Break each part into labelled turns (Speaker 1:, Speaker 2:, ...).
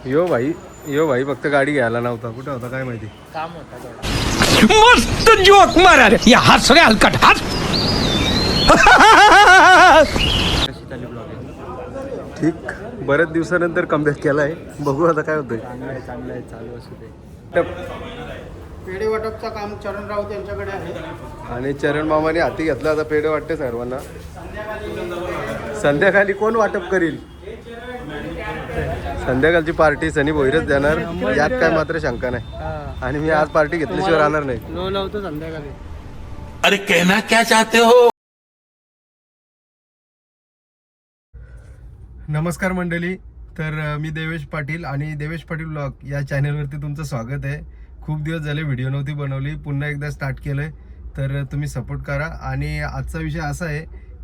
Speaker 1: यो भाई फक्त गाडी घ्यायला नव्हता, कुठे होता काय माहिती.
Speaker 2: काम होता थोडा.
Speaker 3: मस्त जोक मारा रे या हस रे हलकट हस.
Speaker 2: कशी चालली ब्लॉगिंग?
Speaker 1: ठीक, बऱ्याच दिवसानंतर कमबॅक केलाय. बघू आता काय होतंय.
Speaker 2: चांगलं आहे चालू असू दे.
Speaker 4: पेढे वाटपचं काम चरण राऊत यांच्याकडे आहे.
Speaker 1: आणि चरण मामाने हाती घेतला. आता पेढे वाटते सर्वांना. संध्याकाळी कोण वाटप करील? संध्याकाळची पार्टी सनी भोईरच देणार, यात काय मात्र शंका नाही. आणि मी आज पार्टी घेतल्याशिवाय राहणार नाही.
Speaker 4: लो लावतो संध्याकाळी.
Speaker 3: अरे कहना क्या चाहते हो?
Speaker 1: नमस्कार मंडळी. तर मी देवेश पाटील आणि देवेश पाटील ब्लॉग या चॅनलवरती तुमचं स्वागत आहे. खूप दिवस झाले व्हिडिओ नव्हती बनवली, पुन्हा एकदा स्टार्ट केलं आहे. तर तुम्ही सपोर्ट करा. आणि आजचा विषय असा आहे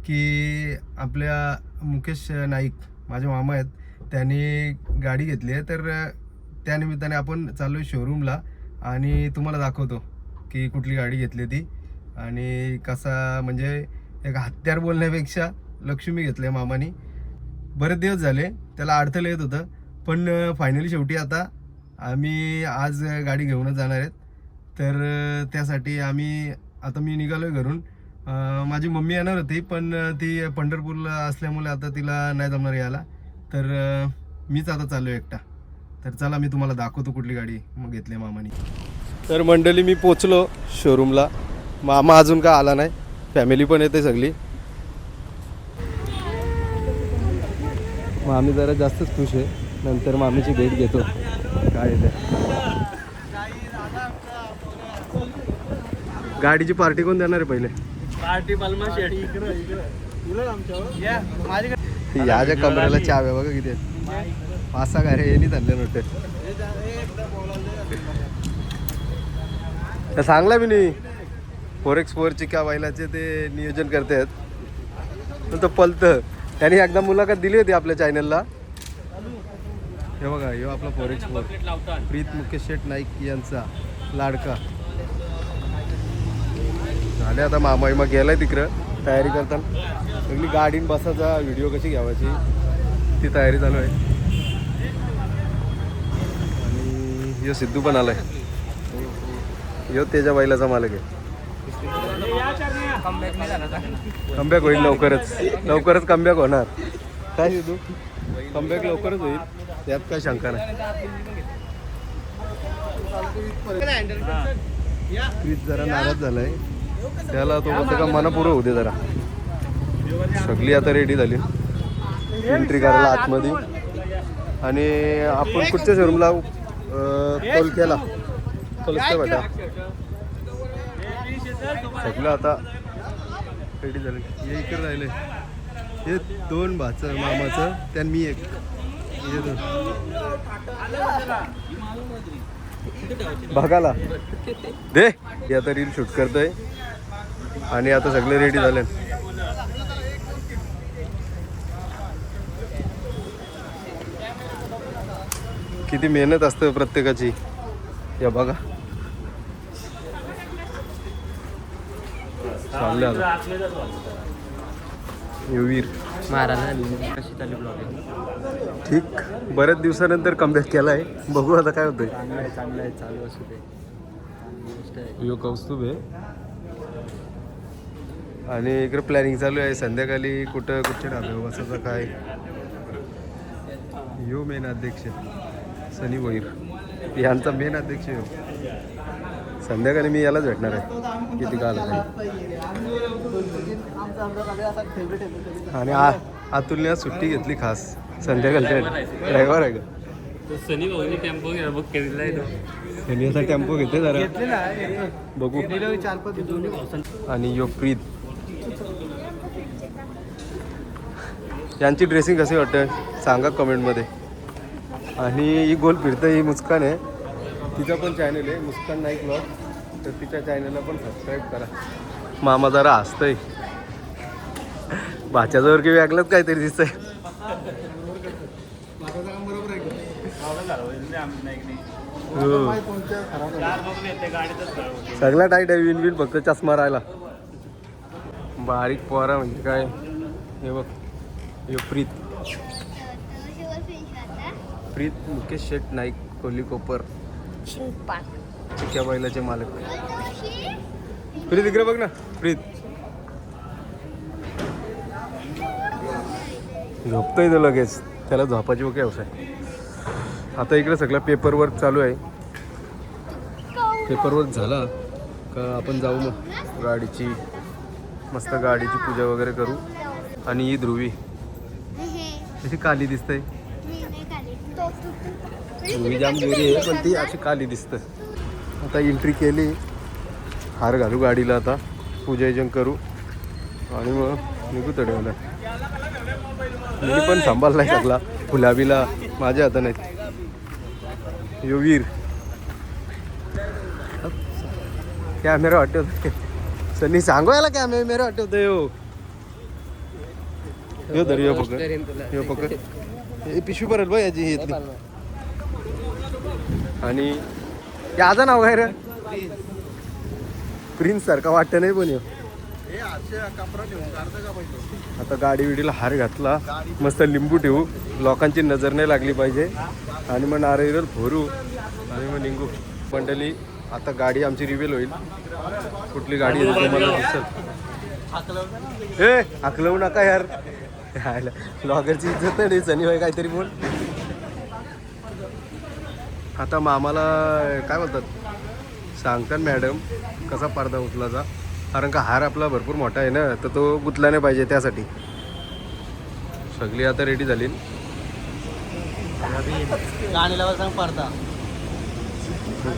Speaker 1: की आपल्या मुकेश नाईक माझे मामा आहेत, त्यांनी गाडी घेतली आहे. तर त्यानिमित्ताने आपण चाललो आहे शोरूमला आणि तुम्हाला दाखवतो की कुठली गाडी घेतली ती आणि कसा, म्हणजे एक हत्यार बोलण्यापेक्षा लक्ष्मी घेतलं आहे मामानी. बरेच दिवस झाले त्याला अडथळं येत होतं, पण फायनली शेवटी आता आम्ही आज गाडी घेऊनच जाणार आहेत. तर त्यासाठी मी निघालो आहे घरून. माझी मम्मी येणार होती, पण ती पंढरपूरला असल्यामुळे आता तिला नाही जमणार यायला. तर मीच आता चाललो आहे एकटा. तर चला मी तुम्हाला दाखवतो कुठली गाडी मग घेतली मामानी. तर मंडळी मी पोचलो शोरूमला. मामा अजून का आला नाही, फॅमिली पण येते सगळी. मामी जरा जास्तच खुश आहे. नंतर मामीची भेट घेतो काय आहे ते. गाडीची पार्टी कोण देणार आहे पहिले?
Speaker 2: पार्टी बलमा शेडी
Speaker 1: याच्या कमरेला चाव्या बघा किती आहेत. 5-6 गाड्या यांनी चालल्या नव्हते. तर सांगला मी नाही. 4x4 का बैलाचे ते नियोजन करते आहेत. तो पलतं. त्यांनी एकदा मुलाखत दिली होती आपल्या चॅनलला. हे बघा, हे आपला 4x4 प्रीत मुकेश शेठ नाईक यांचा लाडका. झाले आता मामा मग गेलाय तिकडं तयारी करताना. सगळी गाडीन बसायचा व्हिडिओ कशी घ्यावायची ती तयारी चालू आहे. आणि ह्यो सिद्धू पण आलाय. ह्यो त्याच्या बैलाचा मालक आहे. कमबॅक होईल लवकरच कमबॅक होणार. काय सिद्धू, कमबॅक लवकरच होईल, त्यात काय शंका नाही. प्रीत जरा नाराज झालाय. त्याला तो बोलतो का मनपूर्व होते जरा. सगळी आता रेडी झाली एंट्री करायला आतमध्ये. आणि आपण कुठच्या शोरूमला कॉल केला बेटा. सगळं आता रेडी झालं. हे इकडे राहिले हे 2 भाचं मामाचं, त्यान मी एक. हे 2 बघाला दे. हे आता रील शूट करतोय आणि आता सगळे रेडी झाले. किती मेहनत असते प्रत्येकाची. या बघा चालले आता वीर.
Speaker 2: कशी चालली ब्लॉगिंग?
Speaker 1: ठीक, बऱ्याच दिवसानंतर कमबॅक केलाय. बघू आता काय होतंय.
Speaker 2: चांगलं आहे चालू असू दे.
Speaker 1: यो कौस्तुभ आहे. आणि इकडे प्लॅनिंग चालू आहे संध्याकाळी कुठच्या ढाब्यावर बसायचं काय. यो मेन अध्यक्ष सनी भोईर यांचा मेन अध्यक्ष यो. संध्याकाळी मी यालाच भेटणार आहे किती काल. आणि अतुलने आज सुट्टी घेतली खास संध्याकाळच्या. ड्रायव्हर आहे का?
Speaker 2: सनी भाऊनी टेम्पो बुक केलेला आहे.
Speaker 1: त्यांनी असा टेम्पो घेते जरा बघू. आणि यो प्रीत यांची ड्रेसिंग कशी वाटतं सांगा कमेंटमध्ये. आणि ही गोल फिरतं ही मुस्कान आहे. तिचा पण चॅनल आहे मुस्कान नाईक ब्लॉग. तर तिच्या चॅनलला पण सबस्क्राईब करा. मामा जरा हसतंय. भाच्याजवळ की वेगळंच काहीतरी दिसतंय. सगळा टाईट आहे. विन फक्त चष्मा राहिला. बारीक पोरा म्हणजे काय. हे बघ, हे प्रीत प्रीत मुकेश शेठ नाईक कोहली कोपर
Speaker 5: शिंपाट
Speaker 1: चिक्या बैलाचे मालक. प्रीत इकडे बघ ना. प्रीत झोपतोय तो लगेच. त्याला झोपाची वगैरे व्यवसाय. आता इकडे सगळं पेपर वर्क चालू आहे. पेपर वर्क झाला का आपण जाऊ मग गाडीची मस्त गाडीची पूजा वगैरे करू. आणि ही ध्रुवी अशी काली दिसते. ध्रुवी जाम गोरी आहे पण ती अशी काली दिसते. आता एंट्री केली. हार घालू गाडीला. आता पूजायजन करू आणि मग निघू तडवला. मी पण सांभाळलाय सगळा फुलाबीला माझ्या हाताने. यो वीर कॅमेरा वाटत सनी सांगू याला कॅमेरा वाटत यो धर यो पकड यो पकड. हे पिशवी भरेल बघ याची येतली. आणि याचं नाव काय रे? प्रिन्स सारखा वाटत नाही पण यो. आता गाडी विडीला हार घातला. मस्त लिंबू ठेवू लोकांची नजर नाही लागली पाहिजे. आणि मग नारळ फोरू आणि मग निघू. मंडळी आता गाडी आमची रिव्हील होईल. कुठली गाडी आहे तुम्हाला दिसेल. हे हाकलवू नका यार. ब्लॉगरची इज्जत नाही सनी भाई काहीतरी बोल. आता मामाला काय बोलतात सांगतात मॅडम कसा पडदा उचलायचा. कारण का हार आपला भरपूर मोठा आहे ना तर तो गुतला नाही पाहिजे. त्यासाठी सगळी आता रेडी झाली.
Speaker 2: गाणी लावा सांग पडता.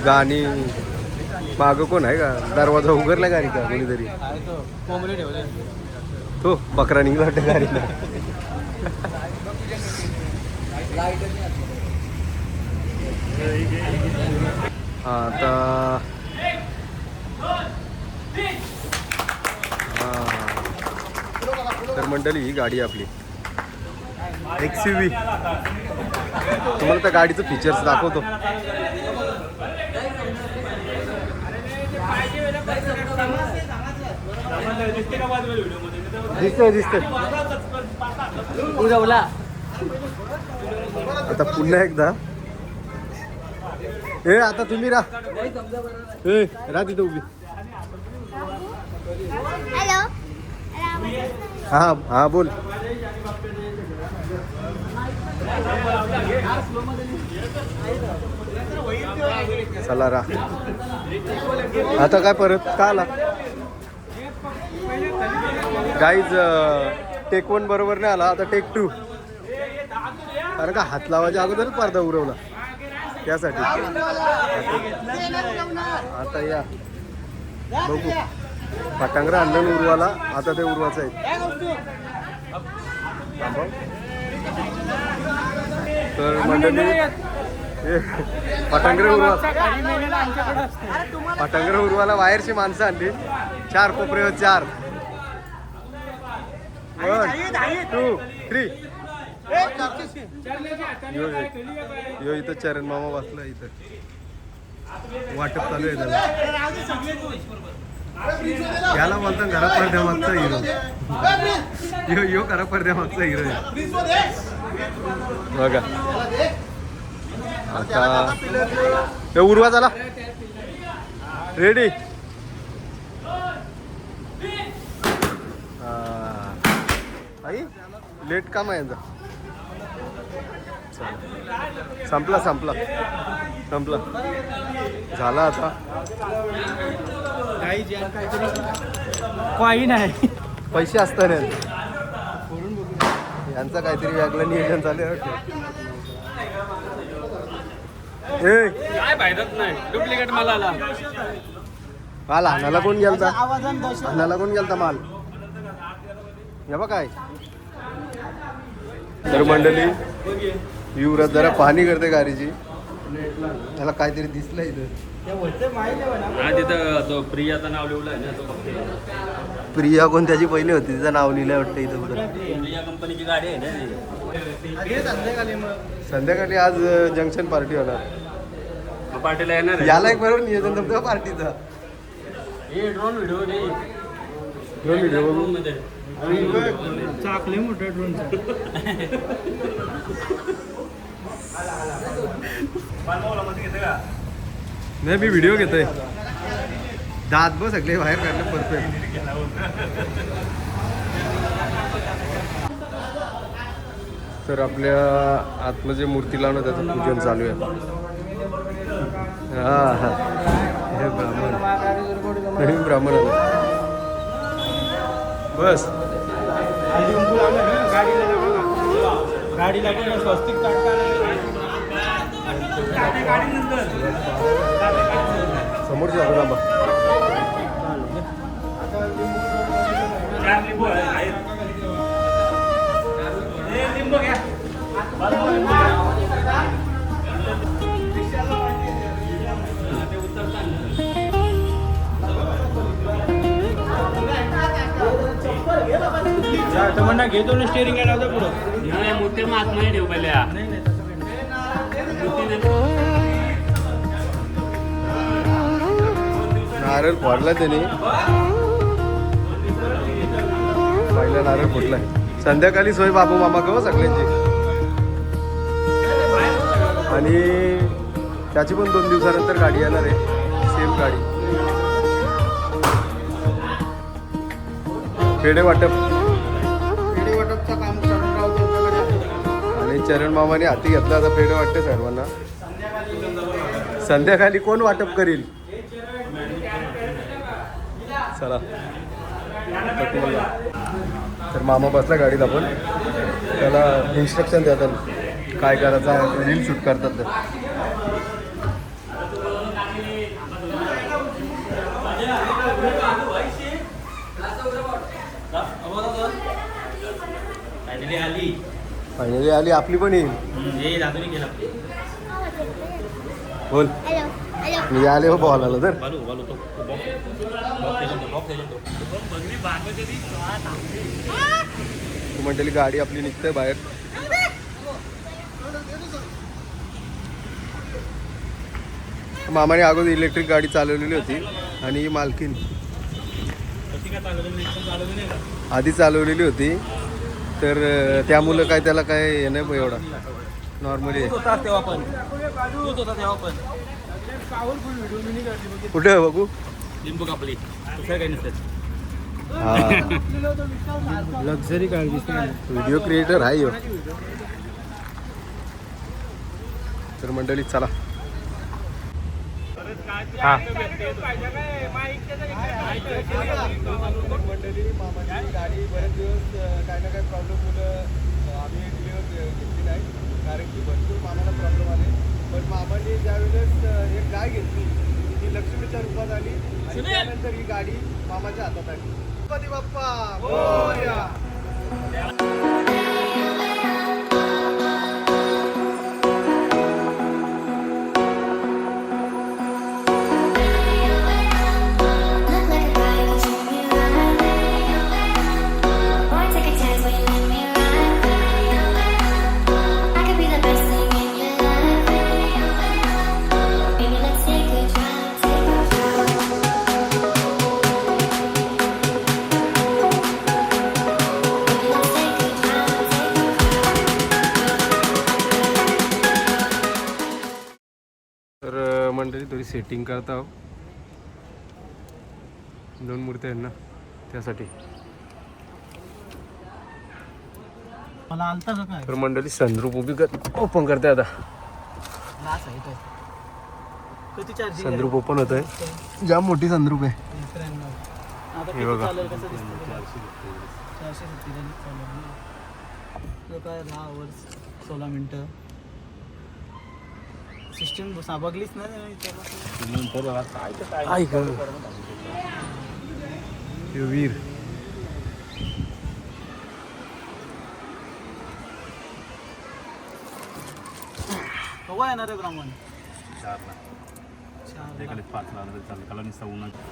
Speaker 1: गाणी मागं कोण आहे का? दरवाजा उघडला गाडीचा कोणीतरी.
Speaker 2: कोंबडी ठेवले.
Speaker 1: तो बकरा निघला वाटतं गाडीला. आता तर मंडळी ही गाडी आपली XUV. तुम्हाला त्या गाडीचं फीचर्स दाखवतो. दिसतंय
Speaker 2: उडवला.
Speaker 1: आता पुन्हा एकदा. ए आता तुम्ही राहा तिथं उभी.
Speaker 5: हॅलो
Speaker 1: हा हा बोल. चला रा. आता काय परत का आला गाईज. टेक 1 बरोबर नाही आला. आता टेक 2. अरे का हात लावायच्या अगोदरच पडदा उरवला त्यासाठी. आता या बघू. पटांगरा आणलं उरवाला. आता ते उरवायचं आहे. तर मंडळी पटांगरे उरवाला बाहेरची माणसं आणली. 4 कोपरे 4 1 2 3. यो इथं चरण मामा बसला. इथं वाटप चालू आहे त्याला. याला बोलता घरा पडद्या मागचा हिरो. यो घरा पडद्या मागचा हिरो बघा. आता उरवा झाला रेडी. आई लेट काम आहे यांचा. संपला संपला संपला झाला. आता
Speaker 2: काही नाही
Speaker 1: पैसे असताना यांचं काहीतरी वेगळं नियोजन चालू आहे.
Speaker 2: काय फायदाच नाही. डुप्लिकेट माल आला.
Speaker 1: माल आणायला कोण गेलता? आणायला कोण गेलता माल? हे बघ काय. तर मंडळी युवराज जरा पाहणी करते गाडीची. त्याला काहीतरी दिसलं इथं.
Speaker 2: तिथं तो प्रियाचं नाव लिहिलं आहे ना. तो
Speaker 1: प्रिया कोण त्याची पहिली होती. तिचं नाव लिहिलं वाटतं इथं कुठं.
Speaker 2: प्रिया कंपनीची गाडी आहे ना.
Speaker 1: संध्याकाळी आज जंक्शन पार्टी होणार.
Speaker 2: पार्टीला येणार
Speaker 1: याला एक बरोबर नियोजन तुमचं पार्टीचं.
Speaker 2: ड्रोन व्हिडिओ नाही.
Speaker 1: ड्रोन व्हिडिओ बघू.
Speaker 2: मध्ये
Speaker 4: चाकले मोठ्या ड्रोनचा.
Speaker 1: नाही मी व्हिडिओ घेतोय दात बस सगळे बाहेर काढले परफेक्ट. तर आपल्या आतलं जे मूर्ती लावणं त्याचं पूजन चालू आहे. हा हा हे ब्राह्मण नवीन ब्राह्मण आलं. बस
Speaker 2: गाडीला पण स्वस्तिक
Speaker 1: समोरची दाखव बाबा.
Speaker 2: म्हणा घेतो ना स्टेअरिंग लावतो पुढं मोठे मात नाही ठेव पहिल्या
Speaker 1: नारळ फोडला त्याने. पहिला नारळ फुटलाय. संध्याकाळी सोय बाबू मामा गव सगळ्यांची. आणि त्याची पण 2 दिवसानंतर गाडी येणार आहे. सेम गाडी. पेढे वाटप
Speaker 4: काम चरण राऊत यांच्याकडे आहे.
Speaker 1: आणि चरण मामाने हाती घेतला. आता पेढे वाटते सर्वांना. संध्याकाळी कोण वाटप करील चला. तर मामा बसला गाडीत. आपण त्याला इन्स्ट्रक्शन देतात काय करायचं. रील शूट करतात तर. फायनली आली आपली पण येईल. बोल
Speaker 5: हॅलो हॅलो
Speaker 1: मी आले हो बॉलाला. तर तू म्हटली गाडी आपली निघते बाहेर. मामाने अगोदर इलेक्ट्रिक गाडी चालवलेली होती आणि ही मालकीन आधी चालवलेली होती. तर त्यामुळं काय त्याला काय हे नाही एवढा नॉर्मली.
Speaker 2: तेव्हा पण
Speaker 1: कुठे बघू
Speaker 2: लिंबू कापली दुसरं काही नसतं.
Speaker 1: हा
Speaker 2: लक्झरी गाडी दिसते.
Speaker 1: व्हिडिओ क्रिएटर आहे ह्यो. तर मंडळी चला. हा मंडळी मामाची गाडी बरेच दिवस काही ना काही प्रॉब्लेम मुलं आम्ही डिलिव्हर घेतली नाही. कारण की भरपूर मामाला प्रॉब्लेम आले. पण मामाने ज्यावेळेस एक गाय घेतली ती लक्ष्मीच्या रूपात आली आणि त्यानंतर ही गाडी मामाच्या हातात आली. गणपती बाप्पा मोरया. तर मंडळी थोडी सेटिंग करता आहो. 2 मूर्त्या आहेत ना त्यासाठी.
Speaker 2: मला आलता का काय
Speaker 1: तर मंडळी संद्रूप उभी ओपन करते आता.
Speaker 2: किती चार्जिंग
Speaker 1: संद्रूप ओपन होत आहे. जाम मोठी संद्रूप आहे. हे बघा.
Speaker 2: 10 आवर्स 16 मिनिटं. सिस्टीम बघलीच नाही.
Speaker 1: ऐक हे वीर.
Speaker 2: कवा येणार आहे ब्राह्मण?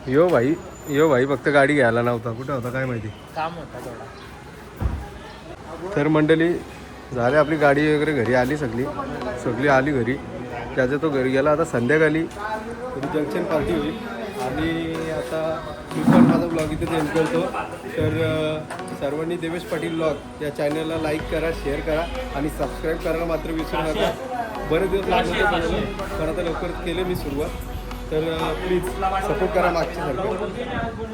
Speaker 1: यो भाई फक्त गाडी घ्यायला नव्हता. कुठं होता काय माहिती.
Speaker 2: काम होता थोडा.
Speaker 1: तर मंडळी झाले आपली गाडी वगैरे घरी आली. सगळी आली घरी. त्याचा तो घरी गेला. आता संध्याकाळी थोडी जंक्शन पार्टी होईल आणि आता मी पण माझा ब्लॉग इथेच एंड करतो. तर सर्वांनी देवेश पाटील ब्लॉग या चॅनलला लाईक करा, शेअर करा आणि सबस्क्राईब करायला मात्र विसरू नका. बरेच दिवस लागले पण आता लवकरच केले मी सुरुवात. तर प्लीज सपोर्ट करा मागच्यासारखं.